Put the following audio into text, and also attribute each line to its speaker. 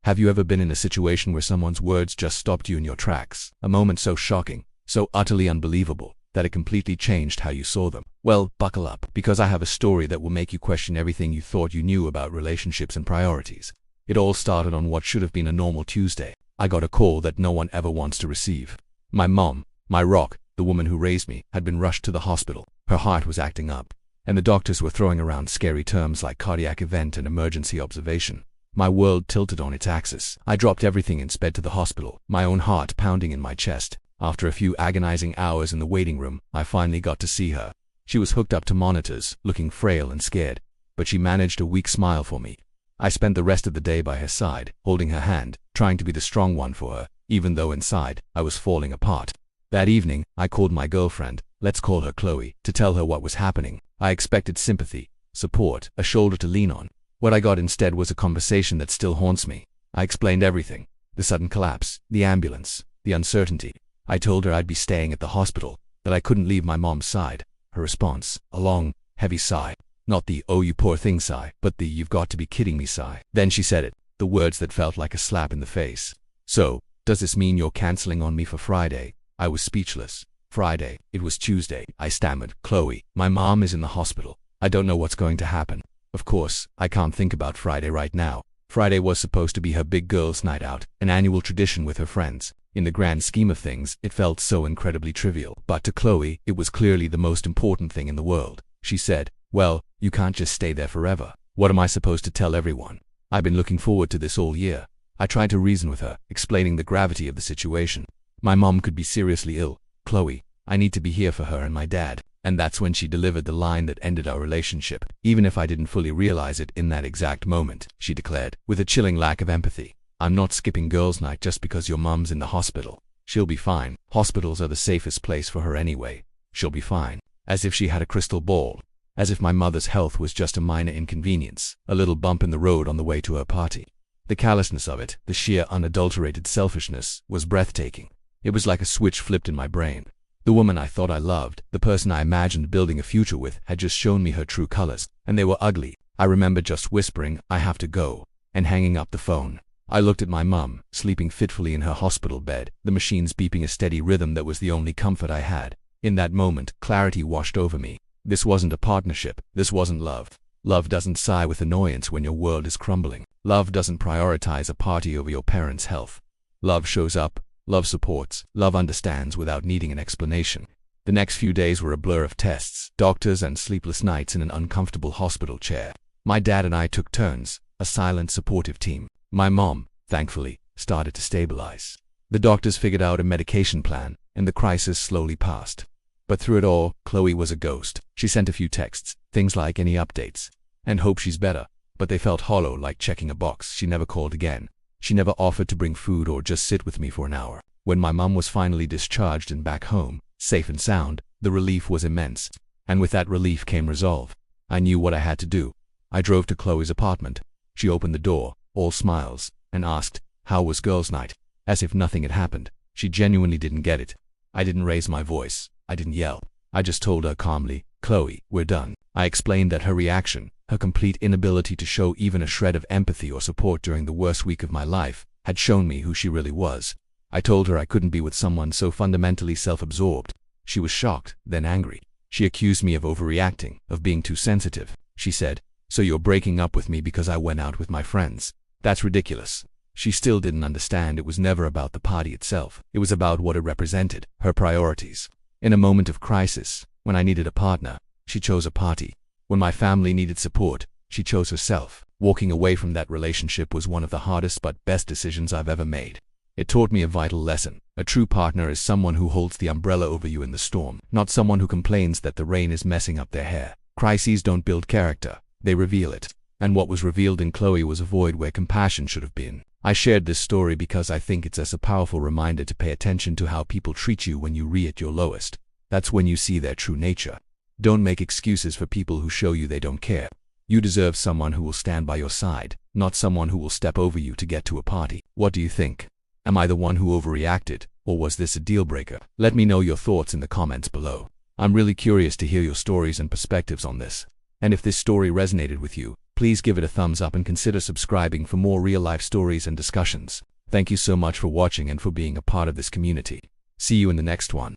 Speaker 1: Have you ever been in a situation where someone's words just stopped you in your tracks? A moment so shocking, so utterly unbelievable, that it completely changed how you saw them? Well, buckle up, because I have a story that will make you question everything you thought you knew about relationships and priorities. It all started on what should have been a normal Tuesday. I got a call that no one ever wants to receive. My mom, my rock, the woman who raised me, had been rushed to the hospital. Her heart was acting up, and the doctors were throwing around scary terms like cardiac event and emergency observation. My world tilted on its axis. I dropped everything and sped to the hospital, my own heart pounding in my chest. After a few agonizing hours in the waiting room, I finally got to see her. She was hooked up to monitors, looking frail and scared, but she managed a weak smile for me. I spent the rest of the day by her side, holding her hand, trying to be the strong one for her, even though inside, I was falling apart. That evening, I called my girlfriend, let's call her Chloe, to tell her what was happening. I expected sympathy, support, a shoulder to lean on. What I got instead was a conversation that still haunts me. I explained everything: the sudden collapse, the ambulance, the uncertainty. I told her I'd be staying at the hospital, that I couldn't leave my mom's side. Her response, a long, heavy sigh. Not the "oh you poor thing" sigh, but the "you've got to be kidding me" sigh. Then she said it, the words that felt like a slap in the face. "So, does this mean you're canceling on me for Friday?" I was speechless. Friday. It was Tuesday. I stammered. "Chloe, my mom is in the hospital. I don't know what's going to happen. Of course, I can't think about Friday right now." Friday was supposed to be her big girls' night out, an annual tradition with her friends. In the grand scheme of things, it felt so incredibly trivial. But to Chloe, it was clearly the most important thing in the world. She said, "Well, you can't just stay there forever. What am I supposed to tell everyone? I've been looking forward to this all year." I tried to reason with her, explaining the gravity of the situation. My mom could be seriously ill. "Chloe, I need to be here for her and my dad." And that's when she delivered the line that ended our relationship. Even if I didn't fully realize it in that exact moment, she declared, with a chilling lack of empathy, "I'm not skipping girls' night just because your mom's in the hospital. She'll be fine. Hospitals are the safest place for her anyway. She'll be fine." As if she had a crystal ball. As if my mother's health was just a minor inconvenience, a little bump in the road on the way to her party. The callousness of it, the sheer unadulterated selfishness, was breathtaking. It was like a switch flipped in my brain. The woman I thought I loved, the person I imagined building a future with, had just shown me her true colors, and they were ugly. I remember just whispering, "I have to go," and hanging up the phone. I looked at my mum, sleeping fitfully in her hospital bed, the machines beeping a steady rhythm that was the only comfort I had. In that moment, clarity washed over me. This wasn't a partnership. This wasn't love. Love doesn't sigh with annoyance when your world is crumbling. Love doesn't prioritize a party over your parents' health. Love shows up. Love supports. Love understands without needing an explanation. The next few days were a blur of tests, doctors, and sleepless nights in an uncomfortable hospital chair. My dad and I took turns, a silent, supportive team. My mom, thankfully, started to stabilize. The doctors figured out a medication plan, and the crisis slowly passed. But through it all, Chloe was a ghost. She sent a few texts, things like "any updates?" and "hope she's better," but they felt hollow, like checking a box. She never called again. She never offered to bring food or just sit with me for an hour. When my mom was finally discharged and back home, safe and sound, the relief was immense. And with that relief came resolve. I knew what I had to do. I drove to Chloe's apartment. She opened the door, all smiles, and asked, "How was girls' night?" As if nothing had happened. She genuinely didn't get it. I didn't raise my voice. I didn't yell. I just told her calmly, "Chloe, we're done." I explained that her reaction, her complete inability to show even a shred of empathy or support during the worst week of my life, had shown me who she really was. I told her I couldn't be with someone so fundamentally self-absorbed. She was shocked, then angry. She accused me of overreacting, of being too sensitive. She said, "So you're breaking up with me because I went out with my friends? That's ridiculous." She still didn't understand it was never about the party itself. It was about what it represented, her priorities. In a moment of crisis, when I needed a partner, she chose a party. When my family needed support, she chose herself. Walking away from that relationship was one of the hardest but best decisions I've ever made. It taught me a vital lesson. A true partner is someone who holds the umbrella over you in the storm, not someone who complains that the rain is messing up their hair. Crises don't build character, they reveal it. And what was revealed in Chloe was a void where compassion should have been. I shared this story because I think it's as a powerful reminder to pay attention to how people treat you when you at your lowest. That's when you see their true nature. Don't make excuses for people who show you they don't care. You deserve someone who will stand by your side, not someone who will step over you to get to a party. What do you think? Am I the one who overreacted, or was this a deal breaker? Let me know your thoughts in the comments below. I'm really curious to hear your stories and perspectives on this. And if this story resonated with you, please give it a thumbs up and consider subscribing for more real-life stories and discussions. Thank you so much for watching and for being a part of this community. See you in the next one.